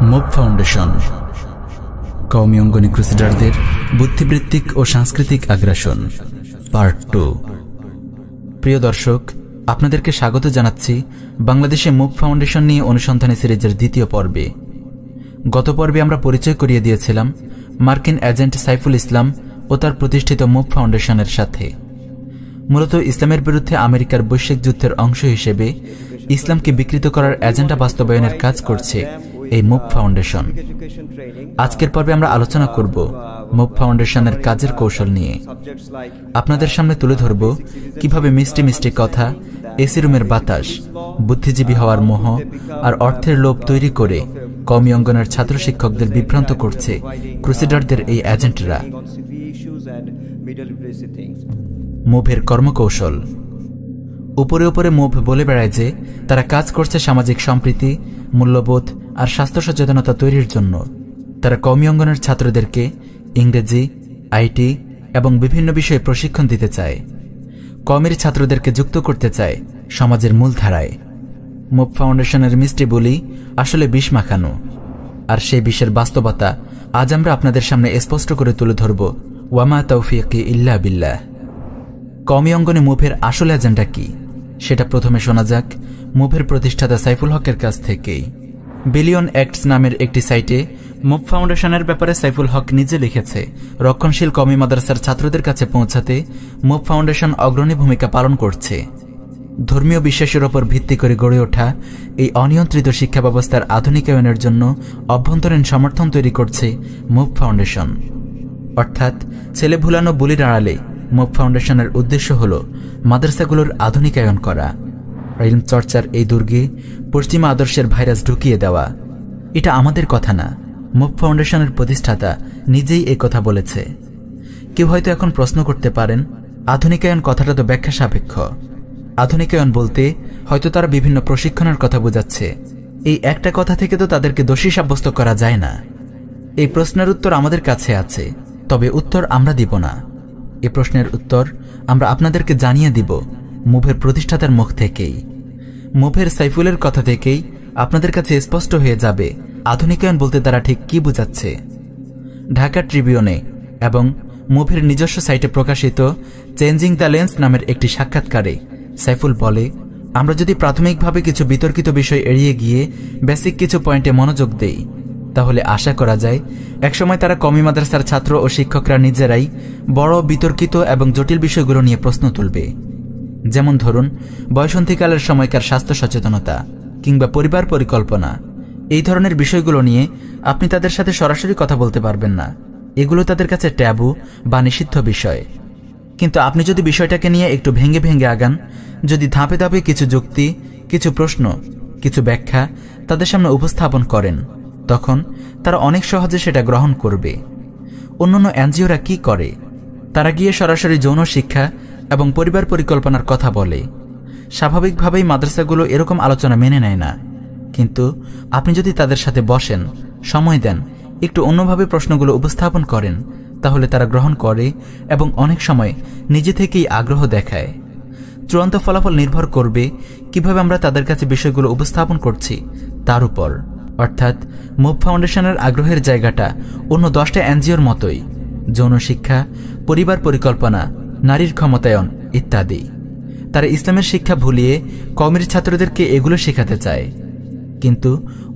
Move foundation কওমি অঙ্গনে ক্রুসেডারদের বুদ্ধিবৃত্তিক ও সাংস্কৃতিক আগ্রাসন পার্ট 2। প্রিয় দর্শক, আপনাদেরকে স্বাগত জানাচ্ছি বাংলাদেশে মুভ ফাউন্ডেশন নিয়ে অনুসন্ধানী সিরিজের দ্বিতীয় পর্বে। গত পর্বে আমরা পরিচয় করিয়ে দিয়েছিলাম মার্কিন এজেন্ট সাইফুল ইসলাম ও তার প্রতিষ্ঠিত মুভ ফাউন্ডেশনের সাথে। মূলত ইসলামের বিরুদ্ধে আমেরিকার বৈশ্বিক যুদ্ধের অংশ হিসেবে ইসলামকে বিকৃত করার এজেন্ডা বাস্তবায়নের কাজ করছে এই মুভ ফাউন্ডেশন। আজকের পর্বে আমরা আলোচনা করব মুভ ফাউন্ডেশনের কাজের কৌশল নিয়ে। আপনাদের সামনে তুলে ধরব কিভাবে মিষ্টি মিষ্টি কথা, এসি রুমের বাতাস, বুদ্ধিজীবী হওয়ার মোহ আর অর্থের লোভ তৈরি করে কওমি অঙ্গনের ছাত্র শিক্ষকদের বিভ্রান্ত করছে ক্রুসেডারদের এই এজেন্টরা। মুভের কর্মকৌশল। উপরে উপরে মুভ বলে বেড়ায় যে তারা কাজ করছে সামাজিক সম্প্রীতি, মূল্যবোধ আর স্বাস্থ্য সচেতনতা তৈরির জন্য। তারা কওমি অঙ্গনের ছাত্রদেরকে ইংরেজি, আইটি এবং বিভিন্ন বিষয়ে প্রশিক্ষণ দিতে চায়। কওমির ছাত্রদেরকে যুক্ত করতে চায় সমাজের মূলধারায়। মুভ ফাউন্ডেশনের মিষ্টি বলি আসলে বিষ মাখানো, আর সেই বিষের বাস্তবতা আজ আমরা আপনাদের সামনে স্পষ্ট করে তুলে ধরব। ওয়ামা তাওফিকি ইল্লা বিল্লাহ। কওমি অঙ্গনে মুভের আসল এজেন্ডা কি সেটা প্রথমে শোনা যাক মুভের প্রতিষ্ঠাতা সাইফুল হকের কাছ থেকেই। বিলিয়ন অ্যাক্টস নামের একটি সাইটে মুভ ফাউন্ডেশনের ব্যাপারে সাইফুল হক নিজে লিখেছে, রক্ষণশীল কওমি মাদ্রাসার ছাত্রদের কাছে পৌঁছাতে মুভ ফাউন্ডেশন অগ্রণী ভূমিকা পালন করছে। ধর্মীয় বিশ্বাসের ওপর ভিত্তি করে গড়ে ওঠা এই অনিয়ন্ত্রিত শিক্ষা ব্যবস্থার আধুনিকায়নের জন্য অভ্যন্তরীণ সমর্থন তৈরি করছে মুভ ফাউন্ডেশন। অর্থাৎ ছেলে ভুলানো বুলির আড়ালে মুভ ফাউন্ডেশনের উদ্দেশ্য হল মাদ্রাসাগুলোর আধুনিকায়ন করা, ইলম চর্চার এই দুর্গে পশ্চিমা আদর্শের ভাইরাস ঢুকিয়ে দেওয়া। এটা আমাদের কথা না, মুভ ফাউন্ডেশনের প্রতিষ্ঠাতা নিজেই এই কথা বলেছে। কেউ হয়তো এখন প্রশ্ন করতে পারেন, আধুনিকায়ন কথাটা তো ব্যাখ্যা সাপেক্ষ। আধুনিকায়ন বলতে হয়তো তারা বিভিন্ন প্রশিক্ষণের কথা বোঝাচ্ছে। এই একটা কথা থেকে তো তাদেরকে দোষী সাব্যস্ত করা যায় না। এই প্রশ্নের উত্তর আমাদের কাছে আছে, তবে উত্তর আমরা দিব না। এই প্রশ্নের উত্তর আমরা আপনাদেরকে জানিয়ে দিব মুভের প্রতিষ্ঠাতার মুখ থেকেই। মুভের সাইফুলের কথা থেকেই আপনাদের কাছে স্পষ্ট হয়ে যাবে আধুনিকায়ন বলতে তারা ঠিক কি বোঝাচ্ছে। ঢাকা ট্রিবিউনে এবং মুভের নিজস্ব সাইটে প্রকাশিত চেঞ্জিং দ্য লেন্স নামের একটি সাক্ষাৎকারে সাইফুল বলে, আমরা যদি প্রাথমিকভাবে কিছু বিতর্কিত বিষয় এড়িয়ে গিয়ে বেসিক কিছু পয়েন্টে মনোযোগ দেই, তাহলে আশা করা যায় একসময় তারা কওমি মাদ্রাসার ছাত্র ও শিক্ষকরা নিজেরাই বড় বিতর্কিত এবং জটিল বিষয়গুলো নিয়ে প্রশ্ন তুলবে। যেমন ধরুন, বয়সন্ধিকালের সময়কার স্বাস্থ্য সচেতনতা কিংবা পরিবার পরিকল্পনা। এই ধরনের বিষয়গুলো নিয়ে আপনি তাদের সাথে সরাসরি কথা বলতে পারবেন না, এগুলো তাদের কাছে ট্যাবু বা নিষিদ্ধ বিষয়। কিন্তু আপনি যদি বিষয়টাকে নিয়ে একটু ভেঙে ভেঙে আগান, যদি ধাপে ধাপে কিছু যুক্তি, কিছু প্রশ্ন, কিছু ব্যাখ্যা তাদের সামনে উপস্থাপন করেন, তখন তারা অনেক সহজে সেটা গ্রহণ করবে। অন্যান্য এনজিওরা কি করে? তারা গিয়ে সরাসরি যৌন শিক্ষা এবং পরিবার পরিকল্পনার কথা বলে। স্বাভাবিকভাবেই মাদ্রাসাগুলো এরকম আলোচনা মেনে নেয় না। কিন্তু আপনি যদি তাদের সাথে বসেন, সময় দেন, একটু অন্যভাবে প্রশ্নগুলো উপস্থাপন করেন, তাহলে তারা গ্রহণ করে এবং অনেক সময় নিজে থেকেই আগ্রহ দেখায়। চূড়ান্ত ফলাফল নির্ভর করবে কিভাবে আমরা তাদের কাছে বিষয়গুলো উপস্থাপন করছি তার উপর। অর্থাৎ মুভ ফাউন্ডেশনের আগ্রহের জায়গাটা অন্য 10টা এনজিওর মতোই, যৌন শিক্ষা, পরিবার পরিকল্পনা, নারীর ক্ষমতায়ন ইত্যাদি। তারা ইসলামের শিক্ষা ভুলিয়ে কওমির ছাত্রদেরকে এগুলো শেখাতে চায়। কিন্তু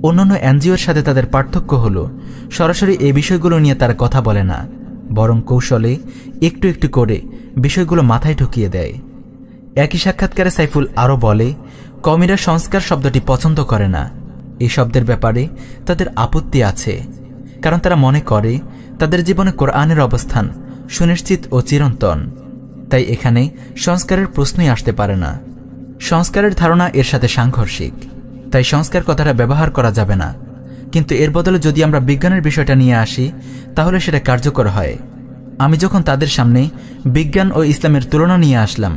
অন্যান্য এনজিওর সাথে তাদের পার্থক্য হল সরাসরি এই বিষয়গুলো নিয়ে তারা কথা বলে না, বরং কৌশলে একটু একটু করে বিষয়গুলো মাথায় ঢুকিয়ে দেয়। একই সাক্ষাৎকারে সাইফুল আরও বলে, কওমিরা সংস্কার শব্দটি পছন্দ করে না। এই শব্দের ব্যাপারে তাদের আপত্তি আছে, কারণ তারা মনে করে তাদের জীবনে কোরআনের অবস্থান সুনিশ্চিত ও চিরন্তন। তাই এখানে সংস্কারের প্রশ্নই আসতে পারে না। সংস্কারের ধারণা এর সাথে সাংঘর্ষিক, তাই সংস্কার কথাটা ব্যবহার করা যাবে না। কিন্তু এর বদলে যদি আমরা বিজ্ঞানের বিষয়টা নিয়ে আসি, তাহলে সেটা কার্যকর হয়। আমি যখন তাদের সামনে বিজ্ঞান ও ইসলামের তুলনা নিয়ে আসলাম,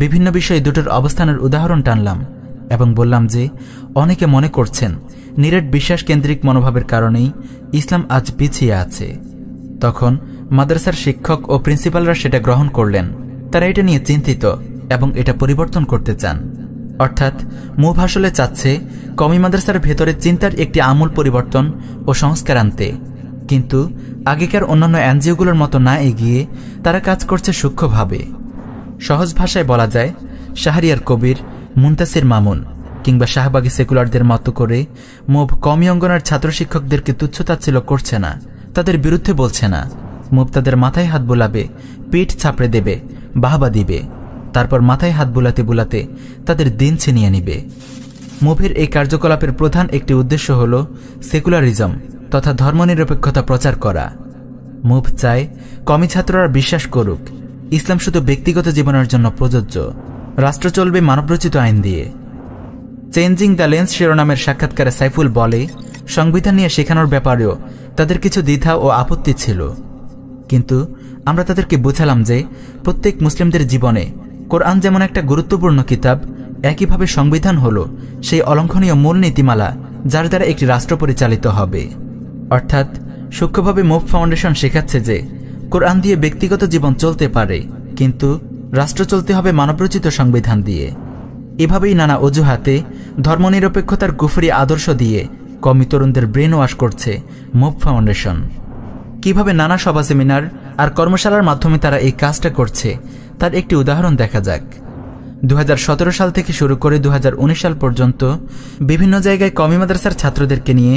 বিভিন্ন বিষয়ে দুটোর অবস্থানের উদাহরণ টানলাম এবং বললাম যে অনেকে মনে করছেন নিরেট বিশ্বাস কেন্দ্রিক মনোভাবের কারণেই ইসলাম আজ পিছিয়ে আছে, তখন মাদ্রাসার শিক্ষক ও প্রিন্সিপালরা সেটা গ্রহণ করলেন। তারা এটা নিয়ে চিন্তিত এবং এটা পরিবর্তন করতে চান। অর্থাৎ মুভ আসলে চাচ্ছে কওমি মাদ্রাসার ভেতরে চিন্তার একটি আমূল পরিবর্তন ও সংস্কার আনতে, কিন্তু আগেকার অন্যান্য এনজিওগুলোর মতো না এগিয়ে তারা কাজ করছে সূক্ষ্মভাবে। সহজ ভাষায় বলা যায়, শাহরিয়ার কবির, মুনতাসির মামুন কিংবা শাহবাগী সেকুলারদের মতো করে মুভ কওমি অঙ্গনের ছাত্র শিক্ষকদেরকে তুচ্ছতাচ্ছিল্য করছে না, তাদের বিরুদ্ধে বলছে না। মুভ তাদের মাথায় হাত বুলাবে, পিঠ ছাপড়ে দেবে, বাহবা দিবে, তারপর মাথায় হাত বুলাতে বুলাতে তাদের দিন ছিনিয়ে নিবে। মুভের এই কার্যকলাপের প্রধান একটি উদ্দেশ্য হল সেকুলারিজম তথা ধর্মনিরপেক্ষতা প্রচার করা। মুভ চায় কওমি ছাত্ররা বিশ্বাস করুক ইসলাম শুধু ব্যক্তিগত জীবনের জন্য প্রযোজ্য, রাষ্ট্র চলবে মানবরচিত আইন দিয়ে। চেঞ্জিং দ্য লেন্স শিরোনামের সাক্ষাৎকারে সাইফুল বলে, সংবিধান নিয়ে শেখানোর ব্যাপারেও তাদের কিছু দ্বিধা ও আপত্তি ছিল, কিন্তু আমরা তাদেরকে বোঝালাম যে প্রত্যেক মুসলিমদের জীবনে কোরআন যেমন একটা গুরুত্বপূর্ণ কিতাব, একইভাবে সংবিধান হল সেই অলঙ্ঘনীয় মূল নীতিমালা যার দ্বারা একটি রাষ্ট্র পরিচালিত হবে। অর্থাৎ সূক্ষ্মভাবে মুভ ফাউন্ডেশন শেখাচ্ছে যে কোরআন দিয়ে ব্যক্তিগত জীবন চলতে পারে, কিন্তু রাষ্ট্র চলতে হবে মানবরচিত সংবিধান দিয়ে। এভাবেই নানা অজুহাতে ধর্মনিরপেক্ষতার কুফরি আদর্শ দিয়ে কওমি তরুণদের ব্রেন ওয়াশ করছে মুভ ফাউন্ডেশন। কিভাবে নানা সভা, সেমিনার আর কর্মশালার মাধ্যমে তারা এই কাজটা করছে তার একটি উদাহরণ দেখা যাক। 2017 সাল থেকে শুরু করে 2019 সাল পর্যন্ত বিভিন্ন জায়গায় কওমি মাদ্রাসার ছাত্রদেরকে নিয়ে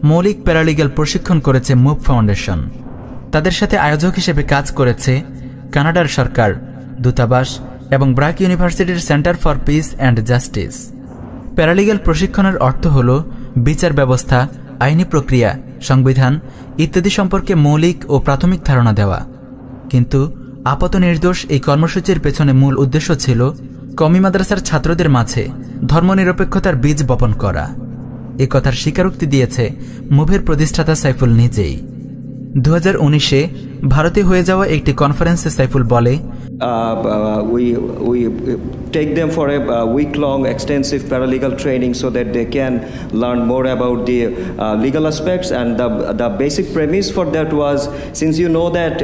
মৌলিক প্যারালিগ্যাল প্রশিক্ষণ করেছে মুভ ফাউন্ডেশন। তাদের সাথে আয়োজক হিসেবে কাজ করেছে কানাডার সরকার, দূতাবাস এবং ব্রাক ইউনিভার্সিটির centre for peace and justice. Paralegal প্রশিক্ষণের অর্থ হল বিচার ব্যবস্থা, আইনি প্রক্রিয়া, সংবিধান ইত্যাদি সম্পর্কে মৌলিক ও প্রাথমিক ধারণা দেওয়া। কিন্তু আপাত নির্দোষ এই কর্মসূচির পেছনে মূল উদ্দেশ্য ছিল কওমি মাদ্রাসার ছাত্রদের মাঝে ধর্মনিরপেক্ষতার বীজ বপন করা। এ কথার স্বীকারোক্তি দিয়েছে মুভের প্রতিষ্ঠাতা সাইফুল নিজেই। 2019-এ ভারতে হয়ে যাওয়া একটি কনফারেন্সে সাইফুল বলে, we take them for a week-long extensive paralegal training so that they can learn more about the legal aspects, and the basic premise for that was, since you know that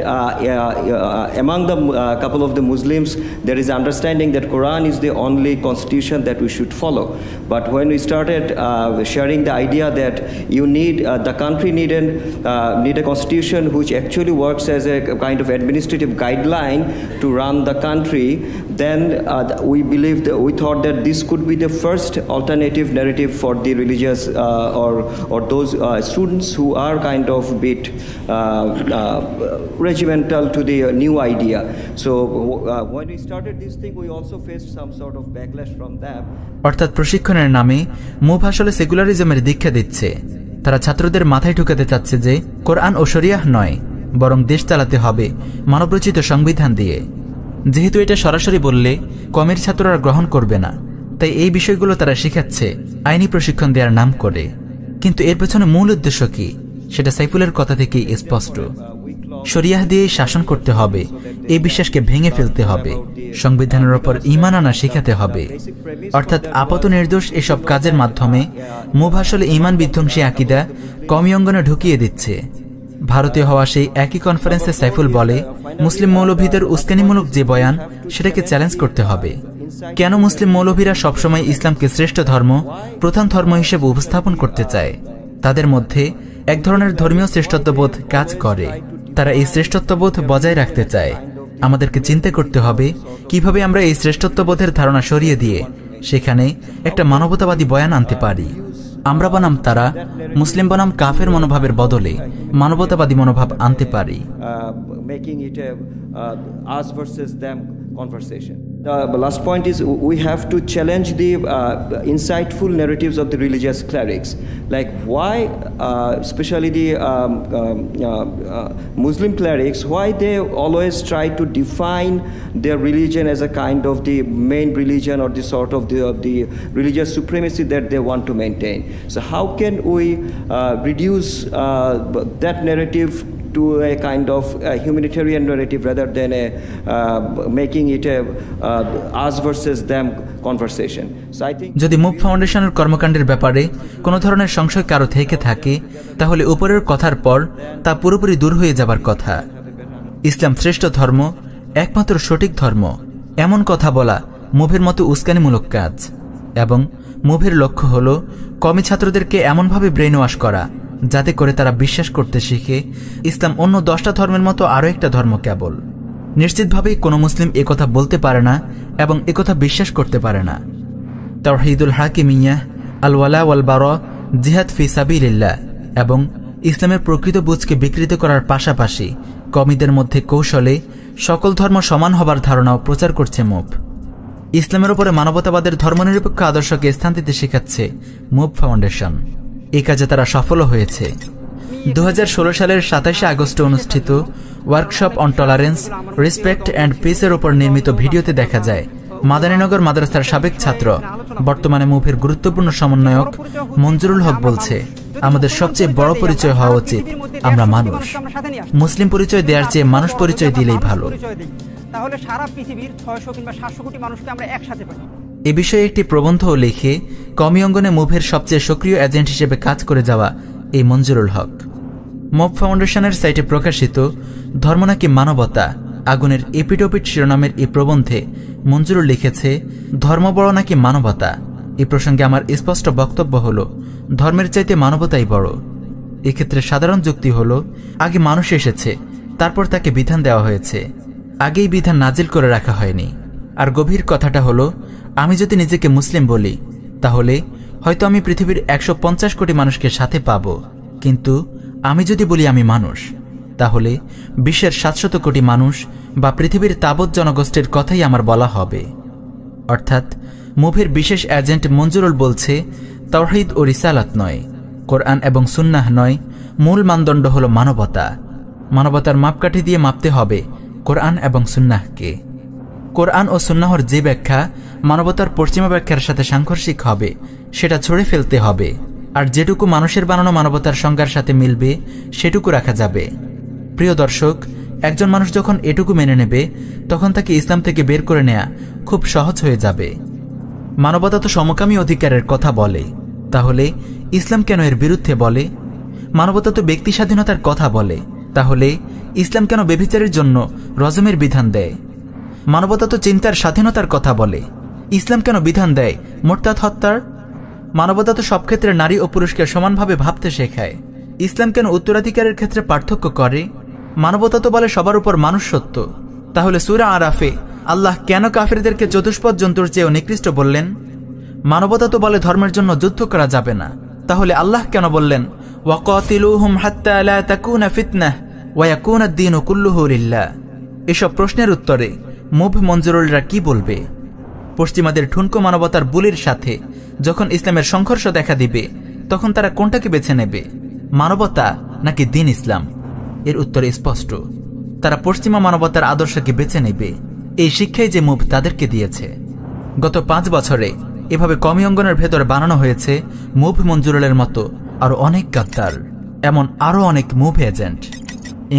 among the couple of the Muslims there is understanding that Quran is the only constitution that we should follow, but when we started sharing the idea that you need the country need a constitution which actually works as a kind of administrative guideline to run the country, then we thought that this could be the first alternative narrative for the religious or those students who are kind of bit regimental to the new idea. So when we started this thing, we also faced some sort of backlash from them. অর্থাৎ প্রশিক্ষণের নামে move আসলে সেকুলারিজমের দীক্ষা দিচ্ছে। তারা ছাত্রদের মাথায় ঢুকাতে চাচ্ছে যে কোরআন ও শরিয়াহ নয়, বরং দেশ চালাতে হবে মানবরচিত সংবিধান দিয়ে। যেহেতু এটা সরাসরি বললে কওমির ছাত্ররা গ্রহণ করবে না, তাই এই বিষয়গুলো তারা শেখাচ্ছে আইনি প্রশিক্ষণ দেওয়ার নাম করে। কিন্তু এর পেছনে মূল উদ্দেশ্য কি সেটা সাইফুলের কথা থেকেই স্পষ্ট। শরিয়াহ দিয়ে শাসন করতে হবে, এই বিশ্বাসকে ভেঙে ফেলতে হবে, সংবিধানের ওপর ঈমান আনা শেখাতে হবে। অর্থাৎ আপাত নির্দোষ এসব কাজের মাধ্যমে মুভ আসলে ঈমান বিধ্বংসী আকীদা কওমি অঙ্গনে ঢুকিয়ে দিচ্ছে। ভারতীয় হওয়া সেই একই কনফারেন্সে সাইফুল বলে, মুসলিম মৌলভীদের উস্কানিমূলক যে বয়ান সেটাকে চ্যালেঞ্জ করতে হবে। কেন মুসলিম মৌলভীরা সবসময় ইসলামকে শ্রেষ্ঠ ধর্ম, প্রধান ধর্ম হিসেবে উপস্থাপন করতে চায়? তাদের মধ্যে এক ধরনের ধর্মীয় শ্রেষ্ঠত্ববোধ কাজ করে। তারা এই শ্রেষ্ঠত্ববোধ বজায় রাখতে চায়। আমাদেরকে চিন্তা করতে হবে কিভাবে আমরা এই শ্রেষ্ঠত্ববোধের ধারণা সরিয়ে দিয়ে সেখানে একটা মানবতাবাদী বয়ান আনতে পারি। আমরা বনাম তারা, মুসলিম বনাম কাফের মনোভাবের বদলে মানবতাবাদী মনোভাব আনতে পারি। Conversation. The last point is we have to challenge the insightful narratives of the religious clerics, like why especially the Muslim clerics, why they always try to define their religion as a kind of the main religion or the sort of the religious supremacy that they want to maintain. So how can we reduce that narrative to a kind of humanitarian narrative rather than making it a us versus them conversation. So I think যদি move ফাউন্ডেশনের কর্মকাণ্ডের ব্যাপারে কোনো ধরনের সংশয় কারো থেকে থাকে, তাহলে উপরের কথার পর তা পুরোপুরি দূর হয়ে যাবার কথা। ইসলাম শ্রেষ্ঠ ধর্ম, একমাত্র সঠিক ধর্ম, এমন কথা বলা মুভের মতো উস্কানিমূলক কাজ, এবং মুভের লক্ষ্য হল কওমি ছাত্রদেরকে এমনভাবে ব্রেন ওয়াশ করা যাতে করে তারা বিশ্বাস করতে শিখে ইসলাম অন্য 10টা ধর্মের মতো আরও একটা ধর্ম কেবল। নিশ্চিতভাবেই কোনো মুসলিম একথা বলতে পারে না এবং একথা বিশ্বাস করতে পারে না। তাওহীদুল হাকিমিyyah, আল ওয়ালা ওয়াল বারা, জিহাদ ফি সাবিলিল্লাহ এবং ইসলামের প্রকৃত বুঝকে বিকৃত করার পাশাপাশি কওমিদের মধ্যে কৌশলে সকল ধর্ম সমান হবার ধারণাও প্রচার করছে মুভ। ইসলামের উপরে মানবতাবাদের ধর্মনিরপেক্ষ আদর্শকে স্থান দিতে শেখাচ্ছে মুভ ফাউন্ডেশন। এই কাজে তারা সফলও হয়েছে। 2016 সালের 27 আগস্টে অনুষ্ঠিত workshop on tolerance, respect and পিসের উপর নির্মিত ভিডিওতে দেখা যায় মাদানীনগর মাদ্রাসার সাবেক ছাত্র, বর্তমানে মুভের গুরুত্বপূর্ণ সমন্বয়ক মঞ্জুরুল হক বলছে, আমাদের সবচেয়ে বড় পরিচয় হওয়া উচিত আমরা মানুষ। মুসলিম পরিচয় দেওয়ার চেয়ে মানুষ পরিচয় দিলেই ভালো। তাহলে সারা পৃথিবীর 600 কিংবা 700 কোটি মানুষকে আমরা একসাথে পাই। এ বিষয়ে একটি প্রবন্ধও লিখে কওমি অঙ্গনে মুভের সবচেয়ে সক্রিয় এজেন্ট হিসেবে কাজ করে যাওয়া এই মঞ্জুরুল হক মুভ ফাউন্ডেশনের সাইটে প্রকাশিত ধর্ম নাকি মানবতা আগুনের এপিটোপিট শিরোনামের এই প্রবন্ধে মঞ্জুরুল লিখেছে, ধর্ম বড় নাকি মানবতা? এই প্রসঙ্গে আমার স্পষ্ট বক্তব্য হল, ধর্মের চাইতে মানবতাই বড়। এক্ষেত্রে সাধারণ যুক্তি হল, আগে মানুষ এসেছে, তারপর তাকে বিধান দেওয়া হয়েছে, আগেই বিধান নাজিল করে রাখা হয়নি। আর গভীর কথাটা হলো, আমি যদি নিজেকে মুসলিম বলি তাহলে হয়তো আমি পৃথিবীর 150 কোটি মানুষকে সাথে পাব, কিন্তু আমি যদি বলি আমি মানুষ তাহলে বিশ্বের 700 কোটি মানুষ বা পৃথিবীর তাবৎ জনগোষ্ঠীর কথাই আমার বলা হবে। অর্থাৎ মুভের বিশেষ এজেন্ট মঞ্জুরুল বলছে, তাওহীদ ও রিসালাত নয়, কোরআন এবং সুন্নাহ নয়, মূল মানদণ্ড হল মানবতা। মানবতার মাপকাঠি দিয়ে মাপতে হবে কোরআন এবং সুন্নাহকে। কোরআন ও সুন্নাহর যে ব্যাখ্যা মানবতার পশ্চিমা ব্যাখ্যার সাথে সাংঘর্ষিক হবে সেটা ছড়ে ফেলতে হবে, আর যেটুকু মানুষের বানানো মানবতার সংজ্ঞার সাথে মিলবে সেটুকু রাখা যাবে। প্রিয় দর্শক, একজন মানুষ যখন এটুকু মেনে নেবে তখন তাকে ইসলাম থেকে বের করে নেওয়া খুব সহজ হয়ে যাবে। মানবতা তো সমকামী অধিকারের কথা বলে, তাহলে ইসলাম কেন এর বিরুদ্ধে বলে? মানবতা তো ব্যক্তি স্বাধীনতার কথা বলে, তাহলে ইসলাম কেন ব্যভিচারের জন্য রজমের বিধান দেয়? মানবতা তো চিন্তার স্বাধীনতার কথা বলে, ইসলাম কেন বিধান দেয় মুরতাদ হত্যার? মানবতা তো সব ক্ষেত্রে নারী ও পুরুষকে সমানভাবে ভাবতে শেখায়, ইসলাম কেন উত্তরাধিকারের ক্ষেত্রে পার্থক্য করে? মানবতা তো বলে সবার উপর মানুষ সত্য, তাহলে সূরা আরাফে আল্লাহ কেন কাফিরদেরকে চতুষ্পদ জন্তুর চেয়েও নিকৃষ্ট বললেন? মানবতা তো বলে ধর্মের জন্য যুদ্ধ করা যাবে না, তাহলে আল্লাহ কেন বললেন ওয়াকাতিলুহুম হাত্তা লা তাকুনা ফিতনাহ ওয়া ইয়াকুনা আদ-দীনু কুল্লুহু লিল্লাহ? এসব প্রশ্নের উত্তরে মুভ মঞ্জুরুলরা কি বলবে? পশ্চিমাদের ঠুনকো মানবতার বুলির সাথে যখন ইসলামের সংঘর্ষ দেখা দিবে তখন তারা কোনটাকে বেছে নেবে, মানবতা নাকি দ্বীন ইসলাম? এর উত্তর স্পষ্ট, তারা পশ্চিমা মানবতার আদর্শকে বেছে নেবে। এই শিক্ষাই যে মুভ তাদেরকে দিয়েছে। গত 5 বছরে এভাবে কওমি অঙ্গনের ভেতর বানানো হয়েছে মুভ মঞ্জুরুলের মতো আরো অনেক গাদ্দার, এমন আরো অনেক মুভ এজেন্ট।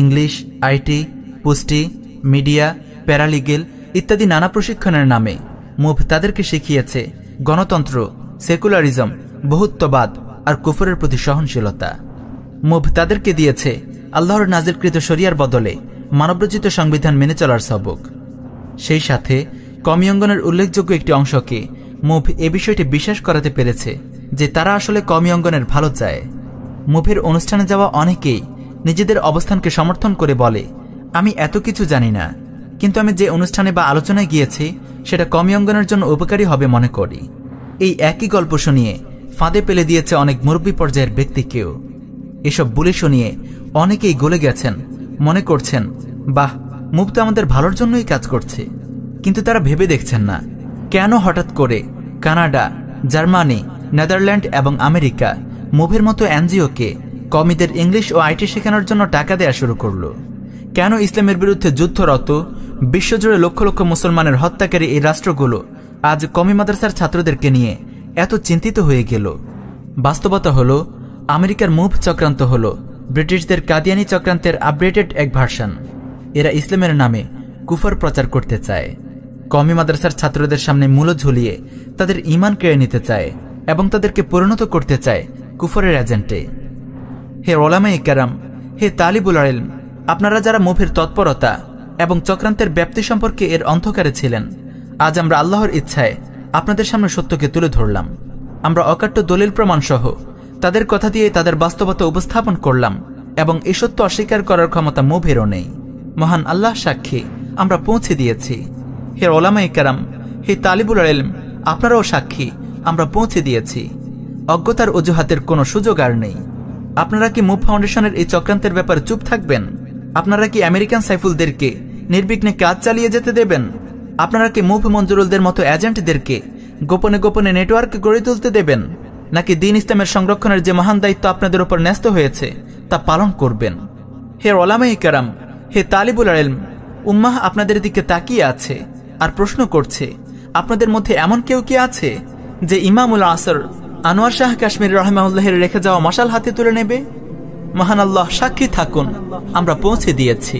ইংলিশ, আইটি, পুষ্টি, মিডিয়া, প্যারালিগেল ইত্যাদি নানা প্রশিক্ষণের নামে মুভ তাদেরকে শিখিয়েছে গণতন্ত্র, সেকুলারিজম, বহুত্ববাদ আর কুফরের প্রতি সহনশীলতা। মুভ তাদেরকে দিয়েছে আল্লাহর নাজিলকৃত শরিয়ার বদলে মানবরচিত সংবিধান মেনে চলার সবক। সেই সাথে কওমি অঙ্গনের উল্লেখযোগ্য একটি অংশকে মুভ এ বিষয়টি বিশ্বাস করাতে পেরেছে যে তারা আসলে কওমি অঙ্গনের ভালো চায়। মুভের অনুষ্ঠানে যাওয়া অনেকেই নিজেদের অবস্থানকে সমর্থন করে বলে, আমি এত কিছু জানি না, কিন্তু আমি যে অনুষ্ঠানে বা আলোচনায় গিয়েছি সেটা কওমি অঙ্গনের জন্য উপকারী হবে মনে করি। এই একই গল্প শুনিয়ে ফাঁদে পেলে দিয়েছে অনেক মুরব্বী পর্যায়ের ব্যক্তিকেও। এসব বলে শুনিয়ে অনেকেই গলে গেছেন, মনে করছেন বাহ, মুভ তো আমাদের ভালোর জন্যই কাজ করছে। কিন্তু তারা ভেবে দেখছেন না কেন হঠাৎ করে কানাডা, জার্মানি, নেদারল্যান্ড এবং আমেরিকা মুভের মতো এনজিওকে কওমিদের ইংলিশ ও আইটি শেখানোর জন্য টাকা দেয়া শুরু করল। কেন ইসলামের বিরুদ্ধে যুদ্ধরত বিশ্বজুড়ে লক্ষ লক্ষ মুসলমানের হত্যাকারী এই রাষ্ট্রগুলো আজ কওমি মাদ্রাসার ছাত্রদেরকে নিয়ে এত চিন্তিত হয়ে গেল? বাস্তবতা হলো আমেরিকার মুভ চক্রান্ত হলো ব্রিটিশদের কাদিয়ানি চক্রান্তের আপডেটেড এক ভার্সন। এরা ইসলামের নামে কুফর প্রচার করতে চায়, কওমি মাদ্রাসার ছাত্রদের সামনে মূল্য ঝুলিয়ে তাদের ঈমান কেড়ে নিতে চায় এবং তাদেরকে পরিণত করতে চায় কুফরের এজেন্টে। হে ওলামায়ে কেরাম, হে তালিবুল ইলম, আপনারা যারা মুভের তৎপরতা এবং চক্রান্তের ব্যাপ্তি সম্পর্কে এর অন্ধকারে ছিলেন, আজ আমরা আল্লাহর ইচ্ছায় আপনাদের সামনে সত্যকে তুলে ধরলাম। আমরা অকাট্য দলিল প্রমাণ সহ তাদের কথা দিয়ে তাদের বাস্তবতা উপস্থাপন করলাম এবং এই সত্য অস্বীকার করার ক্ষমতা মুভেরও নেই। মহান আল্লাহ সাক্ষী, আমরা পৌঁছে দিয়েছি। হে ওলামায়ে কেরাম, হে তালিবুল ইলম, আপনারাও সাক্ষী, আমরা পৌঁছে দিয়েছি। অজ্ঞতার অজুহাতের কোনো সুযোগ আর নেই। আপনারা কি মুভ ফাউন্ডেশনের এই চক্রান্তের ব্যাপারে চুপ থাকবেন? আপনারা কি আমেরিকান সাইফুলদেরকে নির্বিঘ্নে কাজ চালিয়ে যেতে দেবেন? আপনারা কি মুভ মঞ্জুরুলদের মতো এজেন্টদেরকে গোপনে গোপনে নেটওয়ার্ক গড়ে তুলতে দেবেন? নাকি দ্বীন ইসলামের সংরক্ষণের যে মহান দায়িত্ব আপনাদের উপর ন্যস্ত হয়েছে তা পালন করবেন? হে ওলামায়ে কেরাম, হে তালিবুল ইলম, উম্মাহ আপনাদের দিকে তাকিয়ে আছে আর প্রশ্ন করছে, আপনাদের মধ্যে এমন কেউ কি আছে যে ইমামুল আসর আনোয়ার শাহ কাশ্মীর রহমাউল্লাহের রেখে যাওয়া মশাল হাতে তুলে নেবে? মহান আল্লাহ সাক্ষী থাকুন, আমরা পৌঁছে দিয়েছি।